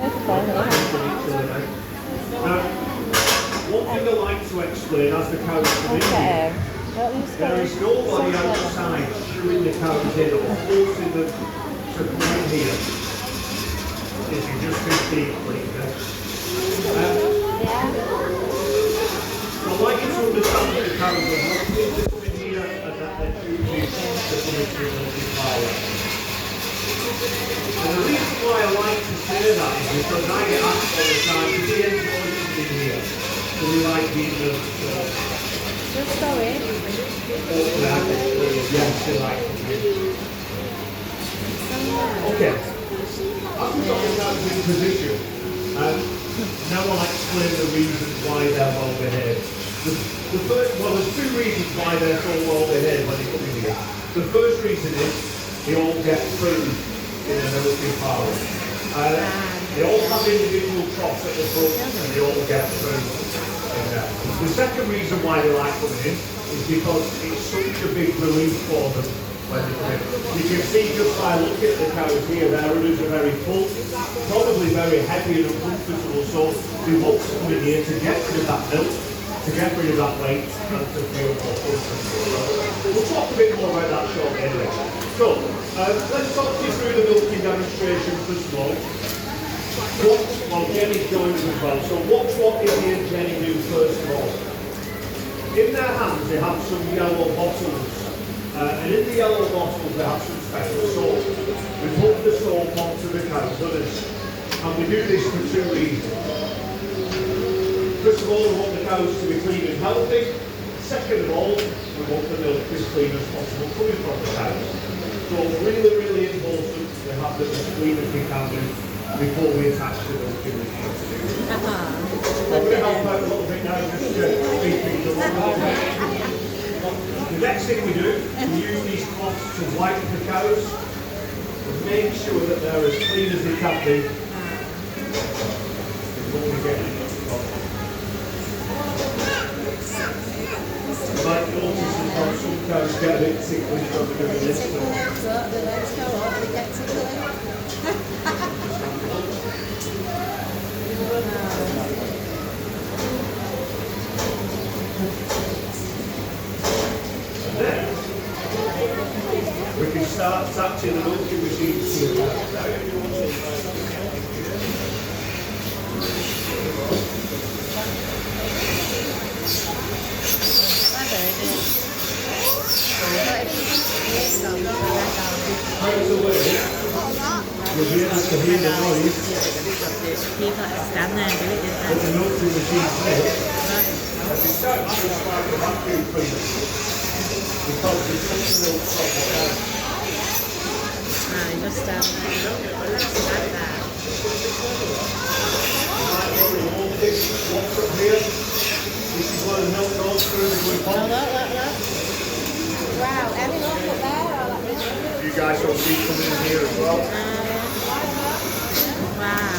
One thing I like to explain as the cows come in here, there is nobody outside shooing the cows in or forcing them to come in here. If you just 15, please. So I'd like you to understand that the cows are wanting to come in here and that they're choosing to come into the milking parlour. And the reason why I like to say that is because I get asked all the time, do we enjoy coming in here? Do we like being the just go in. Yes, they like coming in. Okay. As we've got the cows in position, now I'll explain the reasons why they're well behaved. There's two reasons why they're so well behaved when they come in here. The first reason is they all get food in the milking parlour. They all have individual troughs at the front and they all get food in there. The second reason why they like coming in is because it's such a big relief for them when they come in. You can see just by looking at the cows here, their udders are very full, probably very heavy and uncomfortable, so they want to come in here to get rid of that milk, to get rid of that weight, and to feel more comfortable. We'll talk a bit more about that shortly anyway. So, let's talk you through the milking demonstration first of all. Well, Jenny's joined us as well, so watch what Izzy and Jenny do first of all. In their hands they have some yellow bottles, and in the yellow bottles they have some special soap. We put the soap onto the cow's udders, and we do this for two reasons. First of all, we want the cows to be clean and healthy. Second of all, we want the milk as clean as possible coming from the cows. So really, really important to have them as clean as we can do before we attach the milking machine to do it. I'm going to help out a little bit now, just to speed things up a little bit. The next thing we do, we use these cloths to wipe the cows and make sure that they're as clean as they can be before we get into the pot. You might notice that some cows get a bit ticklish when we're doing this. The legs go up, they get ticklish. We can start attaching the milking machines to the cow. You'll be able to hear the noise. People stand there and do it, didn't But the milking machine says, it's so much like a vacuum cleaner because it's such a milk from the cow. you just stand there. Like that. You might want to hold this once up here. This is where the milk goes through the blue pot. Look. Wow, everyone up there. You guys will see coming in here as well. Wow.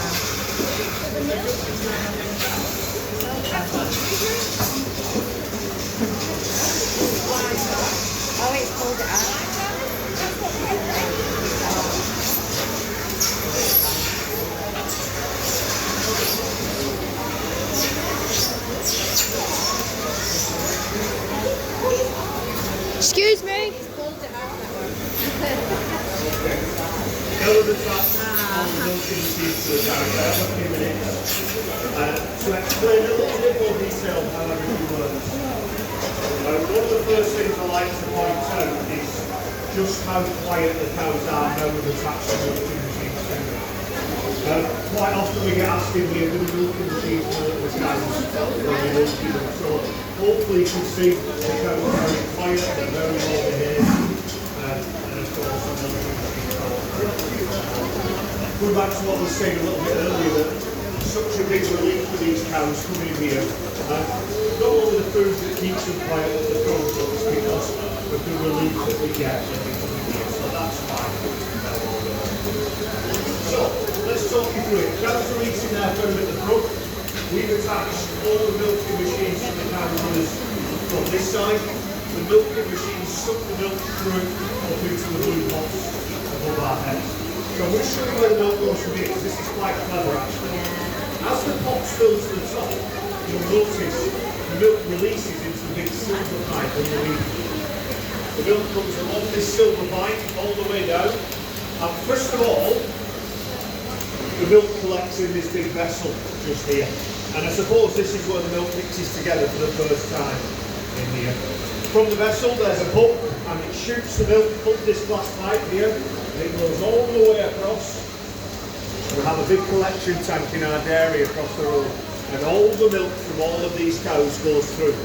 Oh, it's pulled it out. Excuse me. It's pulled it out that one. Go to the top on the milking machine to the cow there, a few minutes. To explain a little bit more detail how everything works. One of the first things I like to point out is just how quiet the cows are now we've attached the milking machine to them. Quite often we get asked if we have the milking machine to the cows when we milking them. So hopefully you can see the cows are very quiet, they're very well behaved, and of course the milking machine. Going back to what I was saying a little bit earlier, that such a big relief for these cows coming in here. Not only the food that keeps them quiet at the front, but it's because of the relief that we get when they come in here. So that's fine. So let's talk you through it. Cows are eating their food at the front. We've attached all the milking machines to the cows from this side. The milking machines suck the milk through up into the blue pots above our heads. So I'm going to show you where the milk goes from here, because this is quite clever actually. Yeah. As the pot spills to the top, you'll notice the milk releases into the big silver pipe underneath. The milk comes along this silver pipe all the way down. And first of all, the milk collects in this big vessel just here. And I suppose this is where the milk mixes together for the first time in here. From the vessel, there's a pump, and it shoots the milk up this glass pipe here, and it goes all the way across. We have a big collection tank in our dairy across the road, and all the milk from all of these cows goes through.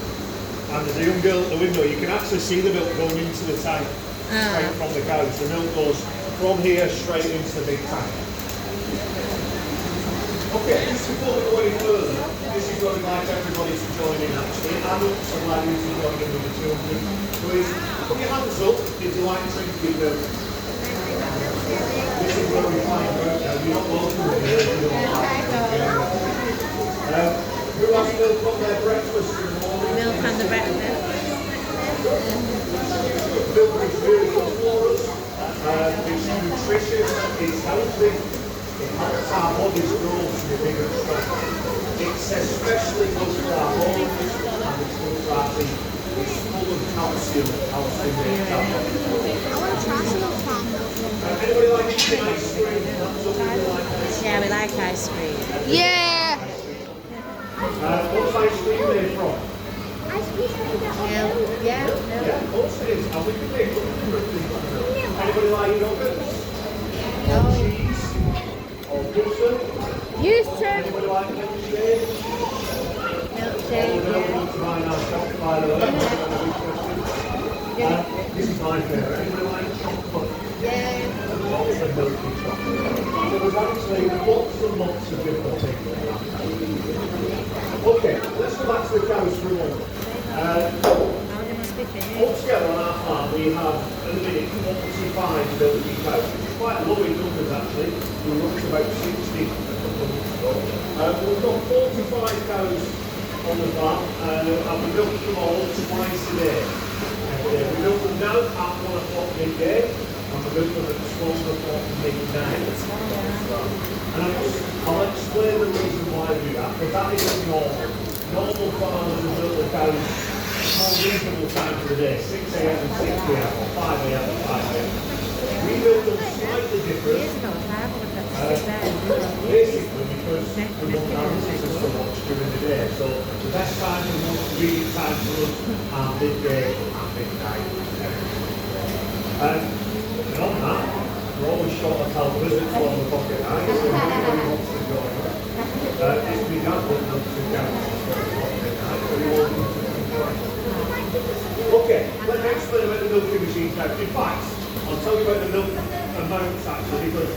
And there's a young girl at the window, you can actually see the milk going into the tank straight from the cows. The milk goes from here straight into the big tank. Okay, just before we go any further, this is what I'd like everybody to join in actually. Adults, I'd like you to join in with the children. Please put your hands up if you like drinking milk. This is where we find milk now. You're not welcome here. Who has milk on their breakfast in the morning? Milk on the breakfast. Milk is really good for us. It's nutritious, it's healthy. It helps our bodies grow to be bigger and stronger. It's especially good for our bones and it's good for our teeth. It's full of calcium, calcium-rich tablets. I want to try some farm milk. Anybody like eating ice cream? Yeah, we like ice cream. Yeah! What's ice cream made from? Ice cream made out of Milk. milk. Yeah. Yeah, of course it is. And we can make different things from milk. Anybody like yogurts? Or cheese? Or butter? Used to. Anybody like milkshake? Milkshake, yeah. Mine are chocolate, by the way. This is my favourite. Anybody like chocolate? Yeah. Lots of milky chocolate. So there's actually lots and lots of different things. Okay, let's go back to the cows for a moment. Oh, they must be finished. Altogether on our farm we have at the minute 45 milky cows, which is quite low in numbers actually. We were up to about 60 a couple of weeks ago. We've got 45 cows on the farm and we milk them all twice a day. We milk them now at 1 o'clock midday and we milk them at 12 o'clock midnight. And I'll explain the reason why we do that, because that isn't normal. Normal farmers will milk the cows more reasonable time for the day, 6 a.m. and 6 p.m. or 5 a.m. and 5 a.m. We milk them slightly different. Basically because the milk nourises us so much during the day. So the best time for most convenient time for us are midday and midnight. And on that, we're always short of help visits on the pocket night, so everybody wants to join us. It's me dad that milks the cows on the pocket night, so you all need to join us. Okay, let me explain about the milking machine now. In fact, I'll tell you about the milk amounts actually, because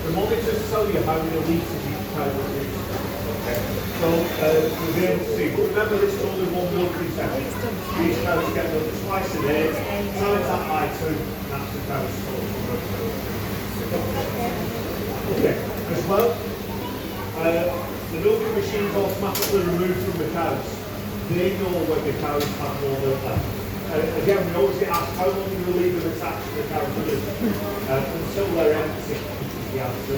the monitors tell you how many litres each cow will use. Okay, so you'll be able to see. But remember, this is only one milking session. These cows get milked twice a day. Times that by 2, that's the cow's total milk. Okay, as well, the milking machine is automatically removed from the cows. They know when the cows have more milk left. Again, we always get asked how long do we leave them attached to the cow until they're empty, is the answer.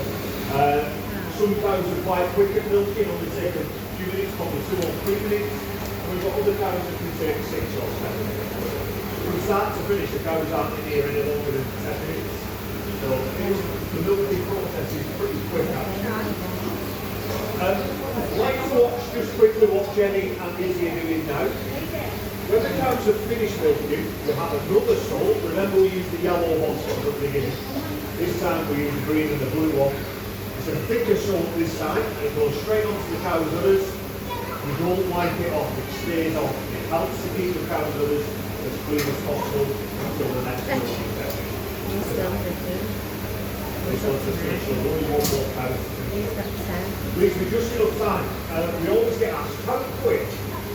Some cows are quite quick at milking, only take a few minutes, probably 2 or 3 minutes. And we've got other cows that can take 6 or 7 minutes. From start to finish, the cows aren't in here any longer than 10 minutes. So the milking process is pretty quick actually. I'd like to watch, just quickly what Jenny and Izzy are doing now. When the cows have finished milking, we have another salt. Remember we used the yellow one at the beginning. This time we use the green and the blue one. It's a thicker salt this time, and it goes straight onto the cow's udders. We don't wipe it off, it stays on. It helps to keep the cow's udders as clean as possible until the next milking session. This one's the finish, so there's only one more cow to finish. Leaves me just enough time. We always get asked, how quick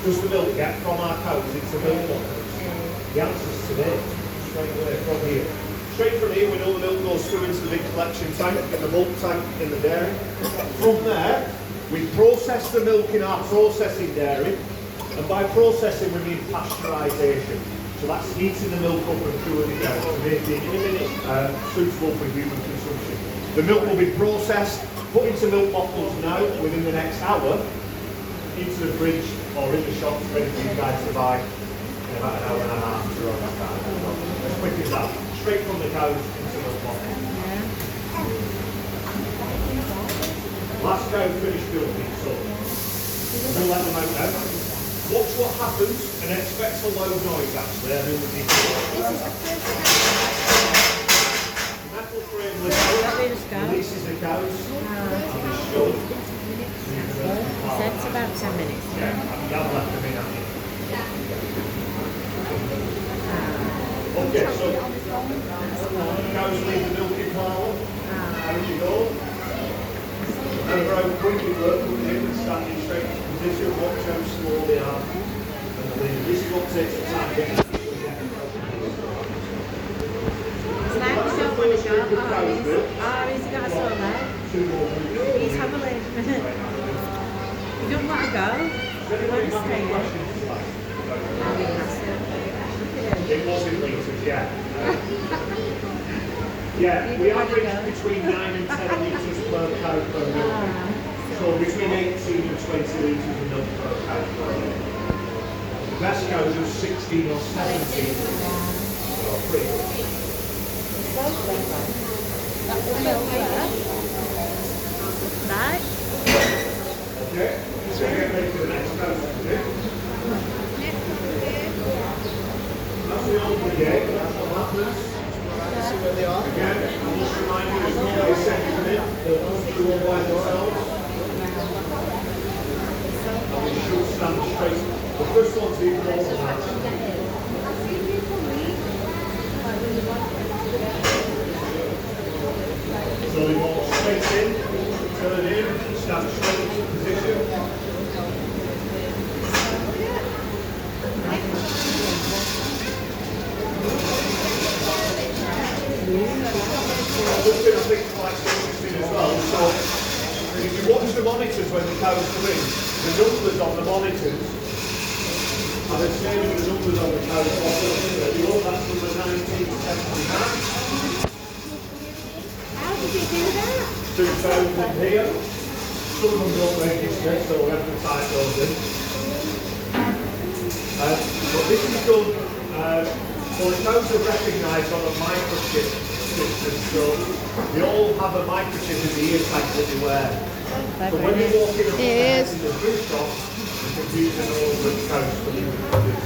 does the milk get from our cows into milk bottles? The answer is today, straight away from here. Straight from here, we know the milk goes through into the big collection tank, in the bulk tank in the dairy. From there, we process the milk in our processing dairy, and by processing we mean pasteurisation. So that's heating the milk up and cooling it down to make it in a minute suitable for human consumption. The milk will be processed, put into milk bottles now within the next hour, into the fridge or in the shops ready for you guys to buy in about an hour and a half to run that down. As quick as that. Straight from the cows into milk bottles. Last cow finished milking, so we'll let them out now. Watch what happens and expect a low noise actually. I think we metal frame releases the cows and they should. So it's about 10 minutes. Yeah, you have left them in, haven't you? Okay, so cows leave the milking parlour. Out you go. Remember how quick it works, put it in and standing straight into position, watch how slow they are. And the lead. This is what takes the time getting to the It's like we don't want to go. Oh, he's got a sore leg. 2 more minutes. He's hobbling. You don't want to go. You want to stay here. It was in litres, yeah. Yeah, we average between 9 and 10 litres per cow per milk. So between 18 and 20 litres of milk per cow per milk. The best cows are 16 or 17. So pretty good. Right? Okay, so get ready for the next cow to do. That's the old brigade, that's what happens. Again, I'll just remind you, there's normally a second minute, they'll come through all by themselves. And we should stand straight. The first one's the important one. So they walk straight in, turn in, stand straight into position. One thing I think is quite interesting as well, so if you watch the monitors when the cows come in, the numbers on the monitors are the same as the numbers on the cows bottom. If you look, that's number 1979. How did you do that? 2000 here. Some of them don't register, so we have to type those in. But this is done, so the cows are recognised on a microchip system, so they all have a microchip in the ear tags that they wear. So when you walk in It is. the food shop, the computer knows which cows for you to produce.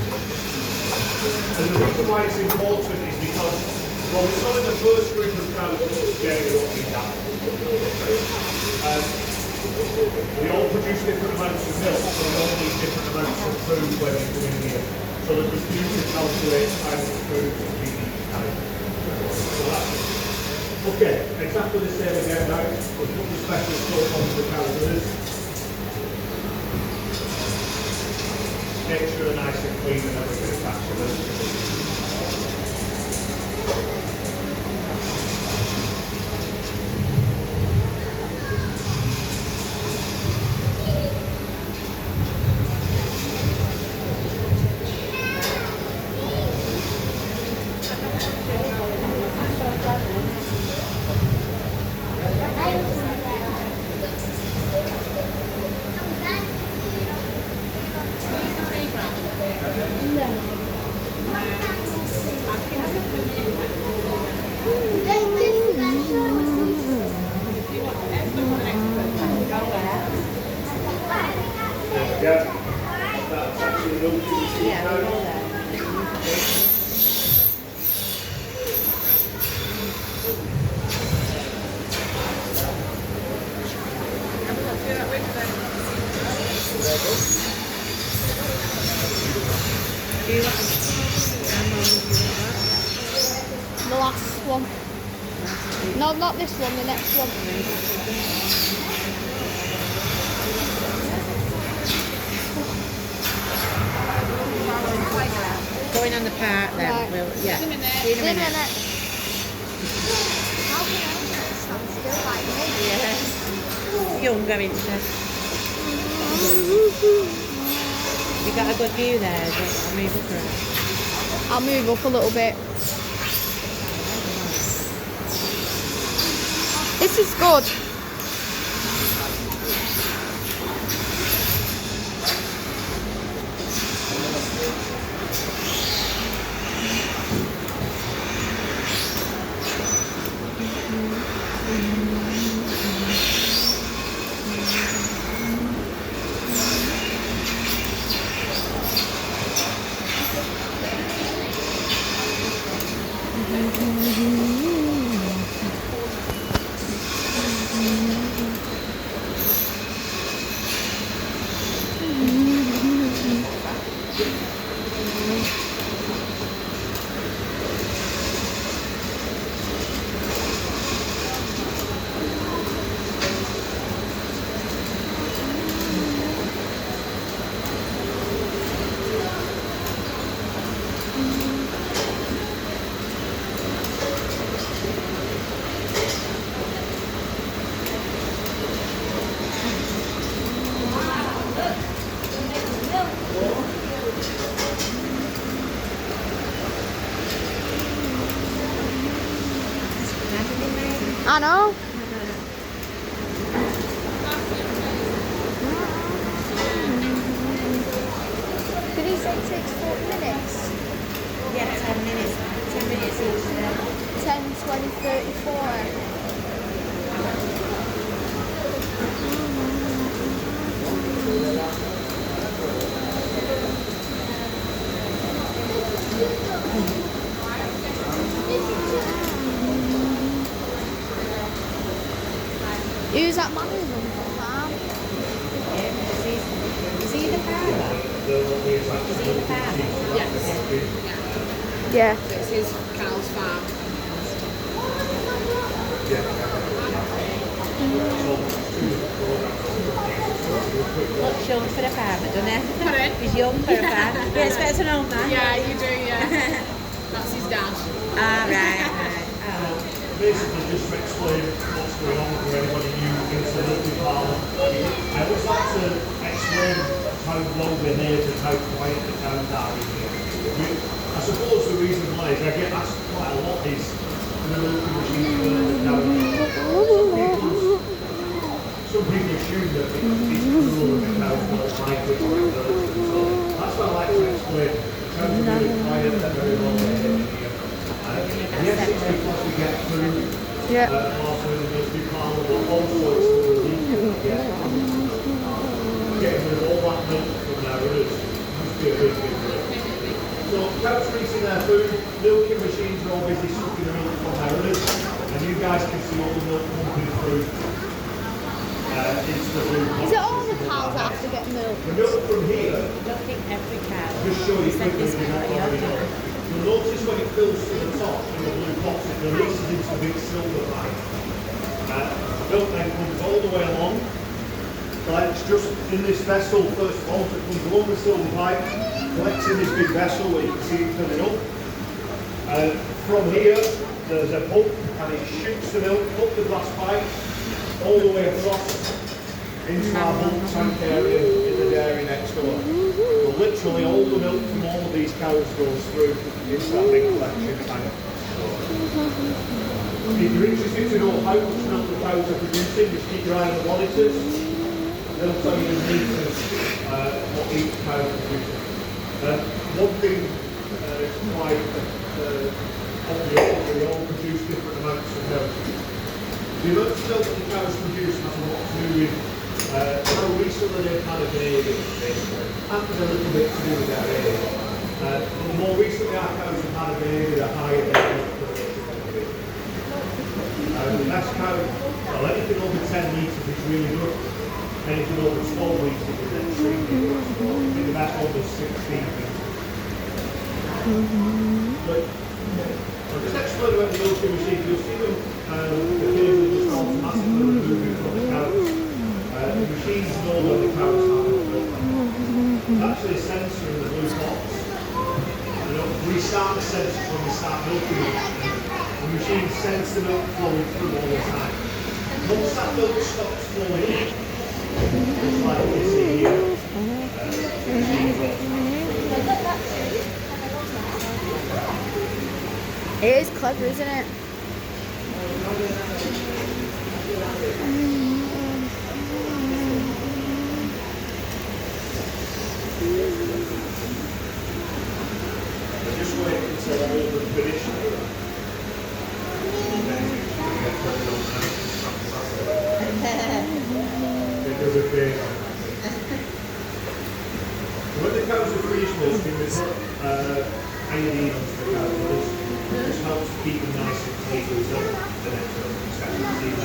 And the reason why it's important is because, well, we saw in the first group of cows that Jerry don't need that. They all produce different amounts of milk, so they all need different amounts of food when they come in here. So the computer calculates how much food to feed each cow. So that's it. Okay, exactly the same again now. We'll put the special soap onto the cow udders. Make sure they're nice and clean and everything attached to them. Yeah, that's actually milking the two cows. The last one. No, not this one, the next one. Going on the part then. Right. We'll, yeah. See you in a minute. How can I stand still like this? Yes. Younger, isn't she? You got a good view there. I'll move up around. I'll move up a little bit. This is good. I know. Did he say it takes 40 minutes? Yeah, 10 minutes. 10 minutes each day. 10, 20, 34. Who's that man who's on the farm? Is he the father? Is he the father? Yes. Yeah. So it's his cow's farm. Looks young for a farmer, doesn't it? Pardon? He's young for a farmer. Yeah, it's better to know that. Yeah, you do, yeah. That's his dad. Ah, right. Oh. Basically, just to explain what's going on for anybody new into the local farm, I always like to explain how well behaved and how quiet the cows are in here. I suppose the reason why is I get asked quite a lot is the milking machine for the cows. Some people assume that it's cruel and the cows don't like it or whatever. So that's what I like to explain. The cows are really quiet, they're very well behaved in here. Yes, it's because we get food, Yeah. also in the milking farm, but also it's the relief we get. Getting rid of all that milk from their udders must be a big deal. So cows are eating their food, milking machines are all busy sucking the milk from their udders, and you guys can see all the milk pumping through into the food. Is it all the cows that have to get milk? The milk from here, I don't think every cow. just show you It's like quickly this if you one, don't like already yours. know. You'll notice when it fills to the top in the blue box, it releases into a big silver pipe. The milk then comes all the way along. Like it's just in this vessel first of all, so it comes along the silver pipe, collects in this big vessel where you can see it filling up. From here, there's a pump and it shoots the milk up the glass pipe, all the way across into our bulk tank area in the dairy next door. So literally all the milk from all of these cows goes through into that big collection tank. If you're interested to know how much milk the cows are producing, just keep your eye on the monitors. They'll tell you the meters what each cow is producing. One thing is quite obvious is they all produce different amounts of milk. The amount of milk that the cows produce has a lot to do with how recently they've had a baby, basically, and a little bit to do with their age. The more recently our cows have had a baby, the higher their milk production will be. The best cow, well, anything over 10 litres is really good. Anything over 12 litres is extremely good. I think the best one was 16 litres. But I'll just explain about the milking machine. You'll see them occasionally just automatically removing from the cows. The machines know when the cows have milk. There's actually a sensor in the blue box. And we start the sensor when we start milking the machine. The machine sends the milk flowing through all the time. Once that milk stops flowing in, just like you see here, the machine goes. It is clever, isn't it? There's a big one. When the cows are finished milking, we put iodine onto the cows. This helps keep them nice and clean until the next second season.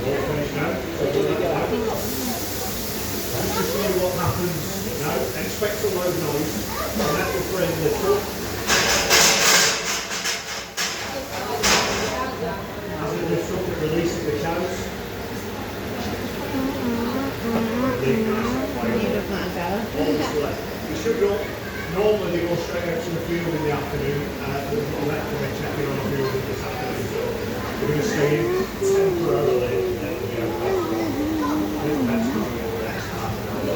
All finished now. So we'll let that out. Let's just see what happens now. Expect a loud noise. And that will bring the truck. As it lifts up, it releases the cows. You should go, normally they go straight out to the field in the afternoon. We've got let them check in on the field this afternoon, so we're going to stay in temporarily and then we'll be out there. That's going to be the next half an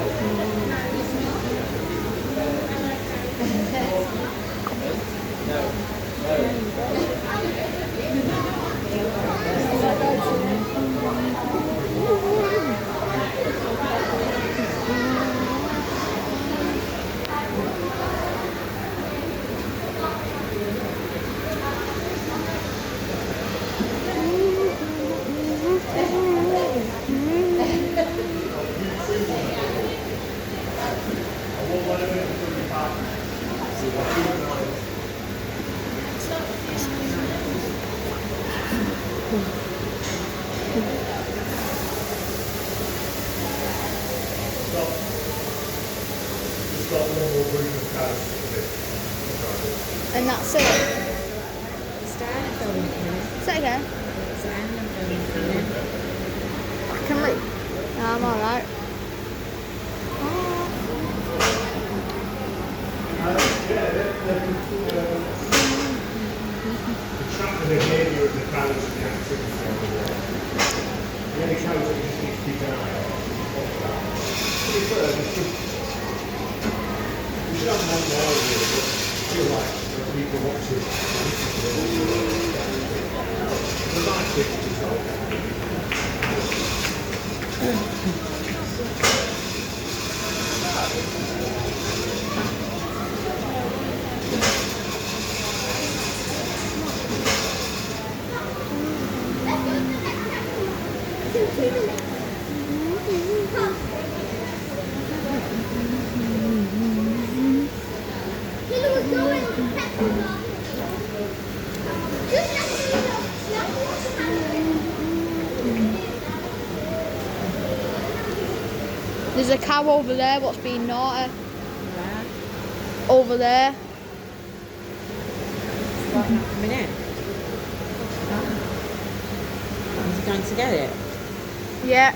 And that's it. Say again. I can read. I'm alright. The track and the behaviour of the cows and the activity on the wall. The only cows that you just need to keep an eye on. To be fair, we should have one more here, but I feel like there's people watching. The nice thing as well. There's a cow over there what's being naughty. Over there. What, not coming in? Is he going to get it? Yeah.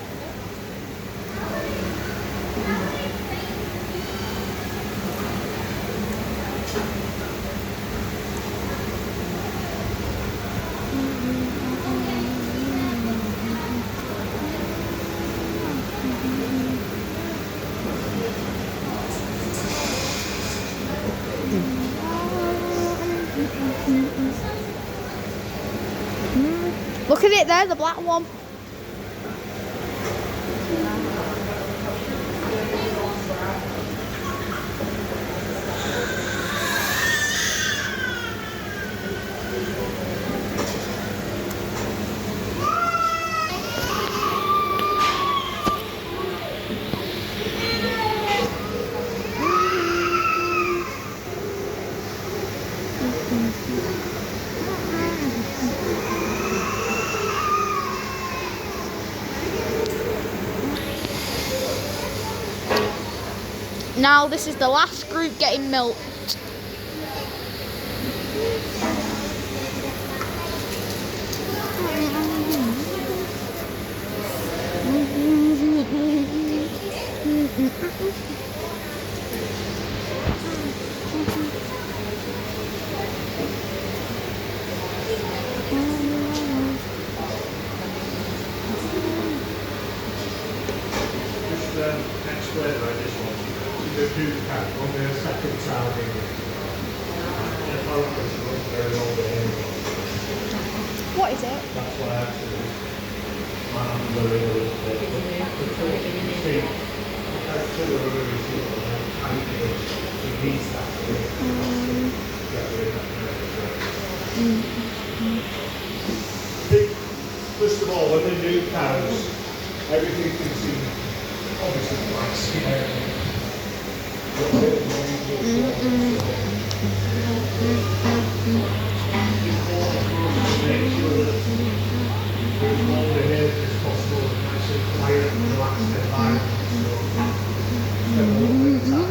Look at it there, the black one. Now this is the last group getting milked. Explain about this one. The two cat on the second time in the focus was very long ahead. What is it? That's why I actually I'm worried a little bit. The two are really simple and tanking the beast actually. Get rid of that. First of all, when they're new cows, everything can seem obviously quite scary. Make sure that there's more behaved as possible, nice and quiet and relaxed environment. So, spend a little bit of time.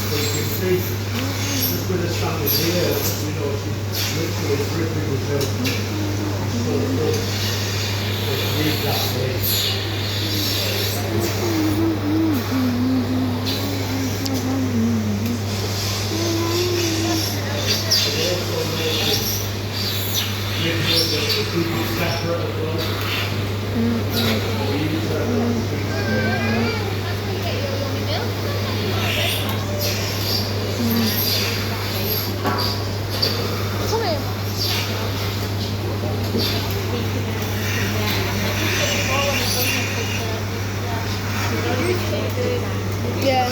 So you can see, just with the standard here, you know, she's literally dripping with milk. She's so full. So read that place. Separate as well. Come here. Yeah.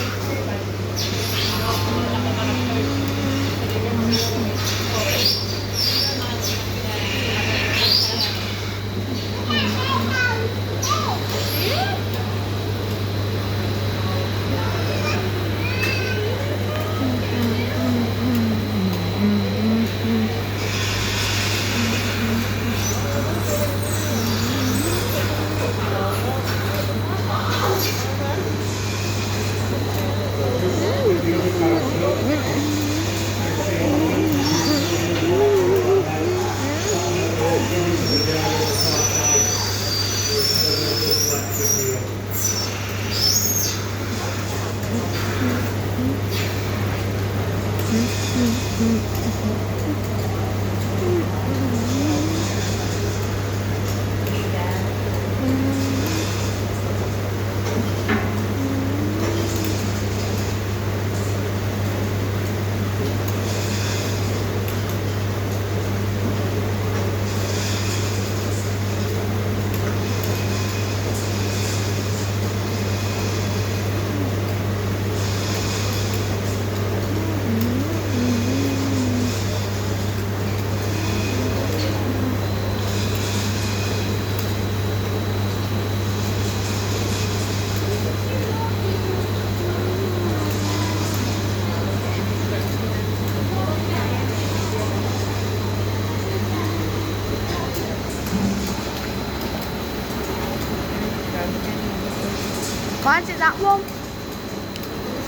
Why is it that one?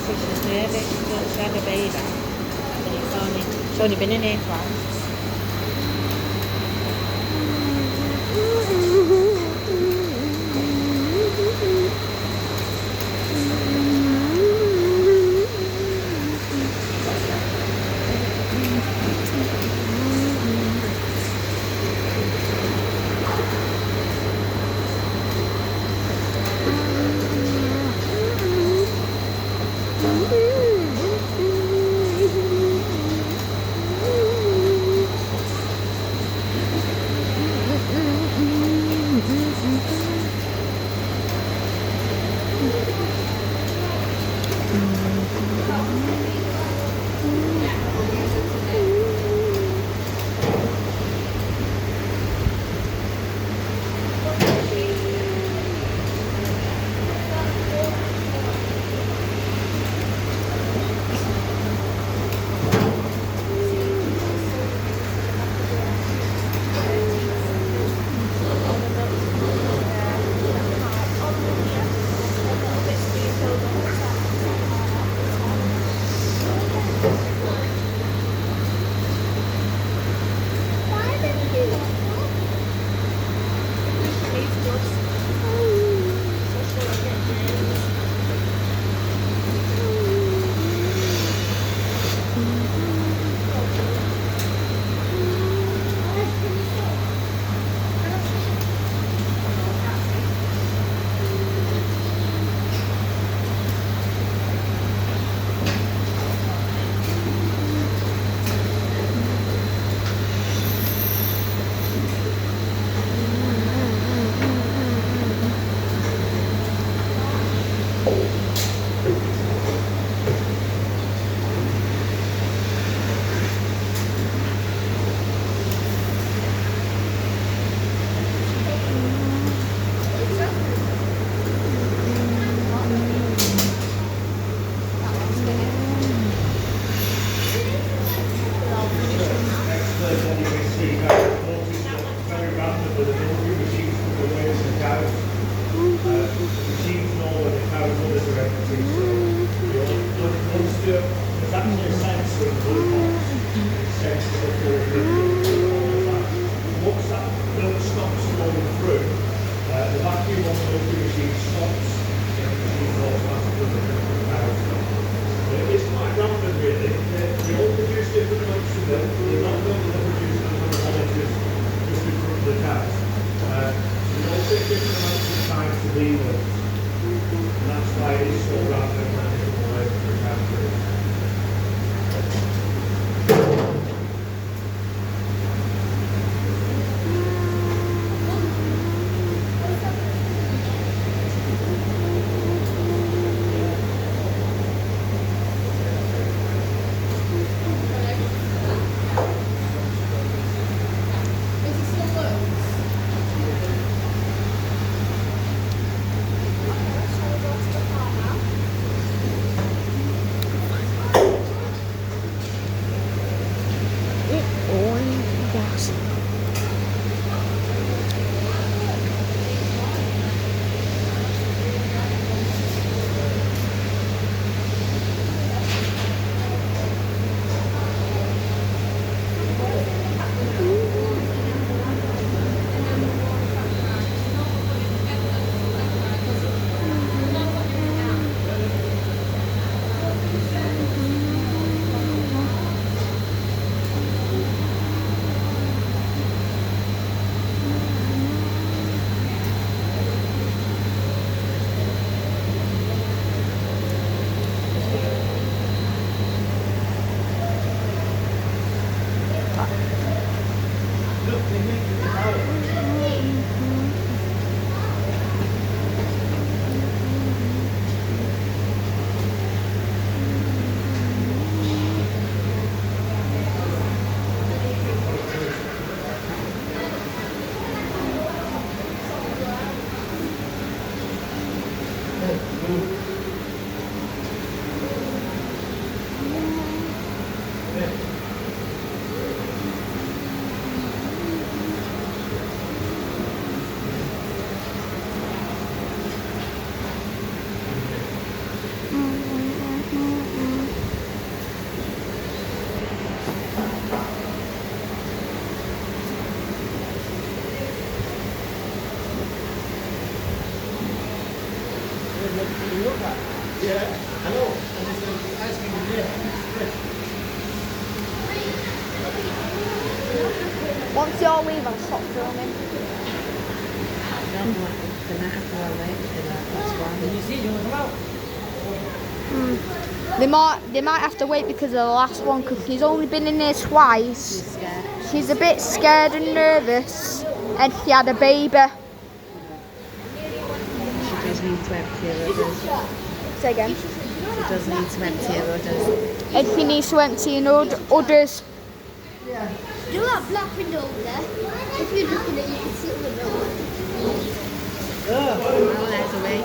She's nervous. She had a baby. And it's only been in here twice. Look, they make it out. Yeah, hello. And it's ice cream in there. Once you're leave, I'll stop filming. They might have to wait because of the last one, because she's only been in here twice. She's a bit scared and nervous, and she had a baby. She does need to empty her udders. Say again. She does need to empty her udders. And she needs to empty her udders. Do that black window over there. If you're looking at it, you can see it with no one. Oh, there's a way.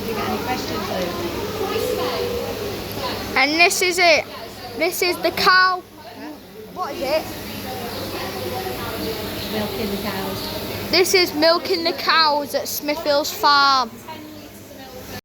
You got any questions, Luke? And this is it. This is the cow. What is it? Milking the cows. This is milking the cows at Smithills Farm.